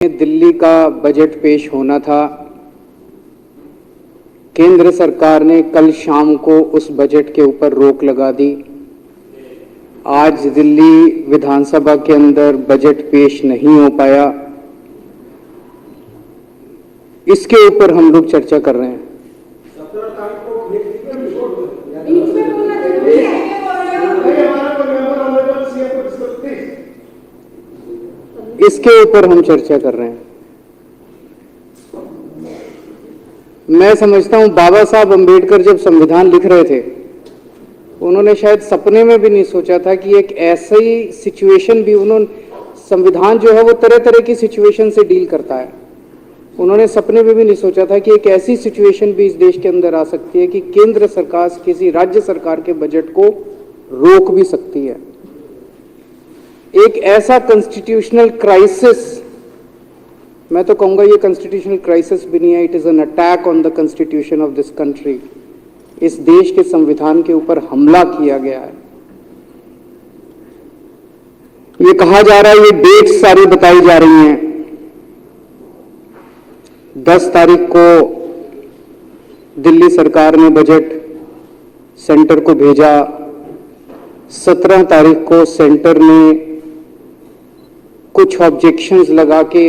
दिल्ली का बजट पेश होना था। केंद्र सरकार ने कल शाम को उस बजट के ऊपर रोक लगा दी। आज दिल्ली विधानसभा के अंदर बजट पेश नहीं हो पाया। इसके ऊपर हम लोग चर्चा कर रहे हैं। इसके ऊपर हम चर्चा कर रहे हैं। मैं समझता हूं बाबा साहब अंबेडकर जब संविधान लिख रहे थे, उन्होंने शायद सपने में भी नहीं सोचा था कि एक ऐसी सिचुएशन भी संविधान जो है वो तरह तरह की सिचुएशन से डील करता है। उन्होंने सपने में भी नहीं सोचा था कि एक ऐसी सिचुएशन भी इस देश के अंदर आ सकती है कि केंद्र सरकार किसी राज्य सरकार के बजट को रोक भी सकती है। एक ऐसा कॉन्स्टिट्यूशनल क्राइसिस, मैं तो कहूंगा ये कॉन्स्टिट्यूशनल क्राइसिस भी नहीं है, it is an attack on the constitution of this country. इस देश के संविधान के ऊपर हमला किया गया है। ये कहा जा रहा है, ये डेट्स सारी बताई जा रही हैं। 10 तारीख को दिल्ली सरकार ने बजट सेंटर को भेजा। 17 तारीख को सेंटर ने कुछ ऑब्जेक्शंस लगा के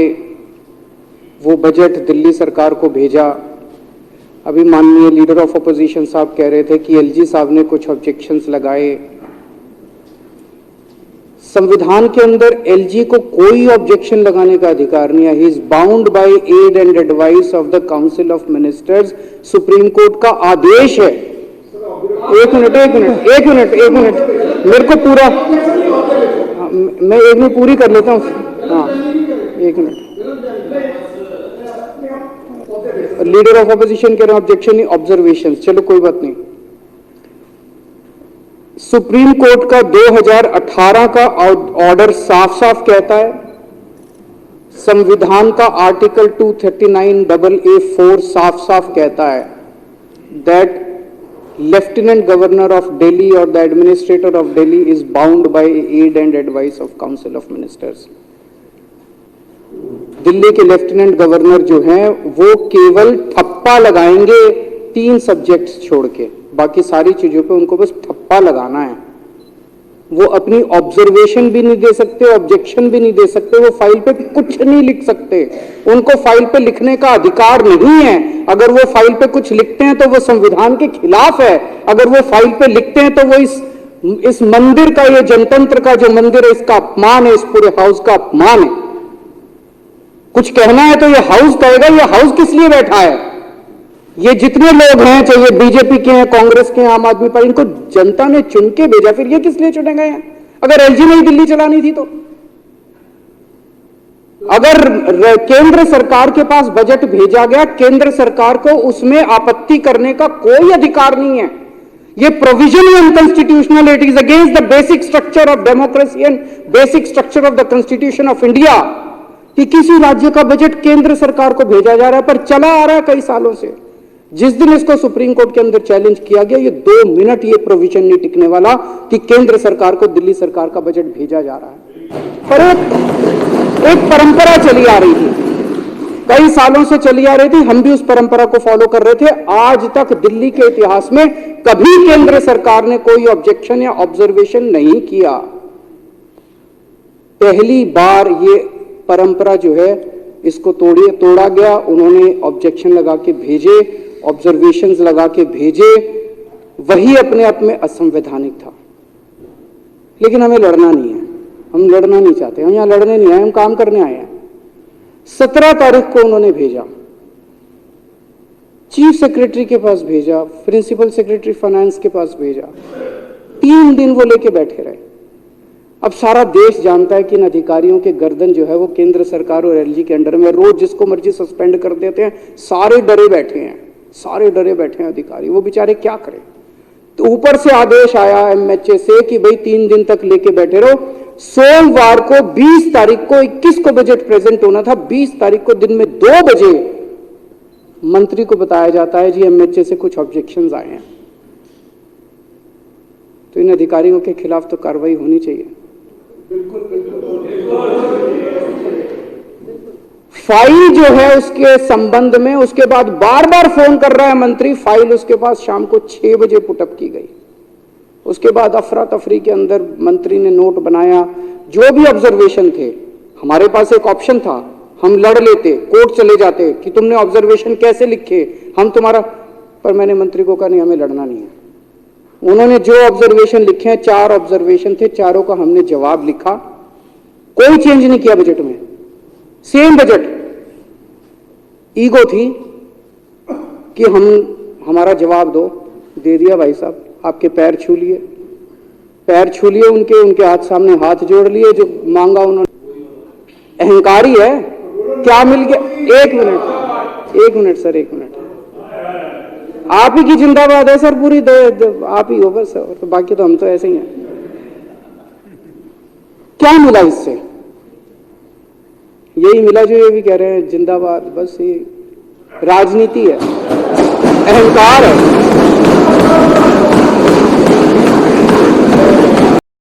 वो बजट दिल्ली सरकार को भेजा। अभी माननीय लीडर ऑफ अपोजिशन साहब कह रहे थे कि एलजी साहब ने कुछ ऑब्जेक्शंस लगाए। संविधान के अंदर एलजी को कोई ऑब्जेक्शन लगाने का अधिकार नहीं है। He is bound by aid and advice of the council of ministers. Supreme court का आदेश है। एक मिनट मेरे को पूरा, मैं एक मिनट पूरी कर लेता हूँ। हाँ, एक मिनट। लीडर ऑफ अपोजिशन कह रहे हैं ऑब्जेक्शन नहीं, ऑब्जर्वेशन। चलो कोई बात नहीं। सुप्रीम कोर्ट का 2018 का ऑर्डर साफ साफ कहता है, संविधान का आर्टिकल 239AA4 साफ साफ कहता है that lieutenant governor of Delhi और the administrator of Delhi is bound by aid and advice of council of ministers. Delhi के लेफ्टिनेंट गवर्नर जो हैं वो केवल ठप्पा लगाएंगे 3 सब्जेक्ट्स छोड़ के, बाकी सारी चीजों पे उनको बस ठप्पा लगाना है। वो अपनी ऑब्जर्वेशन भी नहीं दे सकते, ऑब्जेक्शन भी नहीं दे सकते, वो फाइल पे कुछ नहीं लिख सकते। उनको फाइल पे लिखने का अधिकार नहीं है। अगर वो फाइल पे कुछ लिखते हैं तो वो संविधान के खिलाफ है। अगर वो फाइल पे लिखते हैं तो वो इस मंदिर का, ये जनतंत्र का जो मंदिर है, इसका अपमान है, इस पूरे हाउस का अपमान है। कुछ कहना है तो ये हाउस कहेगा, ये हाउस किस लिए बैठा है। ये जितने लोग हैं, चाहे ये बीजेपी के हैं, कांग्रेस के हैं, आम आदमी पार्टी, इनको जनता ने चुन के भेजा, फिर ये किस लिए चुने गए हैं। अगर एलजी ने दिल्ली चलानी थी तो, अगर केंद्र सरकार के पास बजट भेजा गया, केंद्र सरकार को उसमें आपत्ति करने का कोई अधिकार नहीं है। ये provision unconstitutional, it is against the basic structure of democracy and basic structure of the constitution of India कि किसी राज्य का बजट केंद्र सरकार को भेजा जा रहा है। पर चला आ रहा है कई सालों से। जिस दिन इसको सुप्रीम कोर्ट के अंदर चैलेंज किया गया, ये 2 मिनट ये प्रोविजन नहीं टिकने वाला कि केंद्र सरकार को दिल्ली सरकार का बजट भेजा जा रहा है। पर एक परंपरा चली आ रही थी, कई सालों से चली आ रही थी, हम भी उस परंपरा को फॉलो कर रहे थे। आज तक दिल्ली के इतिहास में कभी केंद्र सरकार ने कोई ऑब्जेक्शन या ऑब्जर्वेशन नहीं किया। पहली बार ये परंपरा जो है इसको तोड़ा गया। उन्होंने ऑब्जेक्शन लगा के भेजे, ऑब्जर्वेशंस लगा के भेजे। वही अपने आप में असंवैधानिक था। लेकिन हमें लड़ना नहीं है, हम लड़ना नहीं चाहते, हम यहां लड़ने नहीं आए, हम काम करने आए हैं। 17 तारीख को उन्होंने भेजा, चीफ सेक्रेटरी के पास भेजा, प्रिंसिपल सेक्रेटरी फाइनेंस के पास भेजा। 3 दिन वो लेके बैठे रहे। अब सारा देश जानता है कि इन अधिकारियों के गर्दन जो है वो केंद्र सरकार और एलजी के अंडर में, रोज जिसको मर्जी सस्पेंड कर देते हैं। सारे डरे बैठे हैं अधिकारी, वो बेचारे क्या करें। तो ऊपर से आदेश आया एमएचए से कि भाई 3 दिन तक लेके बैठे रहो। सोमवार को 20 तारीख को 21 को बजट प्रेजेंट होना था। 20 तारीख को दिन में 2 बजे मंत्री को बताया जाता है जी एमएचए से कुछ ऑब्जेक्शंस आए हैं। तो इन अधिकारियों के खिलाफ तो कार्रवाई होनी चाहिए। फाइल जो है उसके संबंध में उसके बाद बार बार फोन कर रहा है मंत्री, फाइल उसके पास शाम को 6 बजे पुटअप की गई। उसके बाद अफरा तफरी के अंदर मंत्री ने नोट बनाया, जो भी ऑब्जर्वेशन थे, हमारे पास एक ऑप्शन था, हम लड़ लेते, कोर्ट चले जाते कि तुमने ऑब्जर्वेशन कैसे लिखे, हम तुम्हारा, पर मैंने मंत्री को कहा नहीं, हमें लड़ना नहीं है। उन्होंने जो ऑब्जर्वेशन लिखे हैं, 4 ऑब्जर्वेशन थे, चारों का हमने जवाब लिखा, कोई चेंज नहीं किया बजट में, सेम बजट। ईगो थी कि हमारा जवाब दो, दे दिया भाई साहब, आपके पैर छू लिए, पैर छू लिए उनके हाथ सामने हाथ जोड़ लिए, जो मांगा उन्होंने। अहंकारी है, क्या मिल गया? एक मिनट सर, एक मिनट। आप ही की जिंदाबाद है सर, पूरी आप ही हो बस, तो बाकी तो हम तो ऐसे ही हैं। क्या मिला इससे? यही मिला जो ये भी कह रहे हैं जिंदाबाद, बस ये राजनीति है, अहंकार है।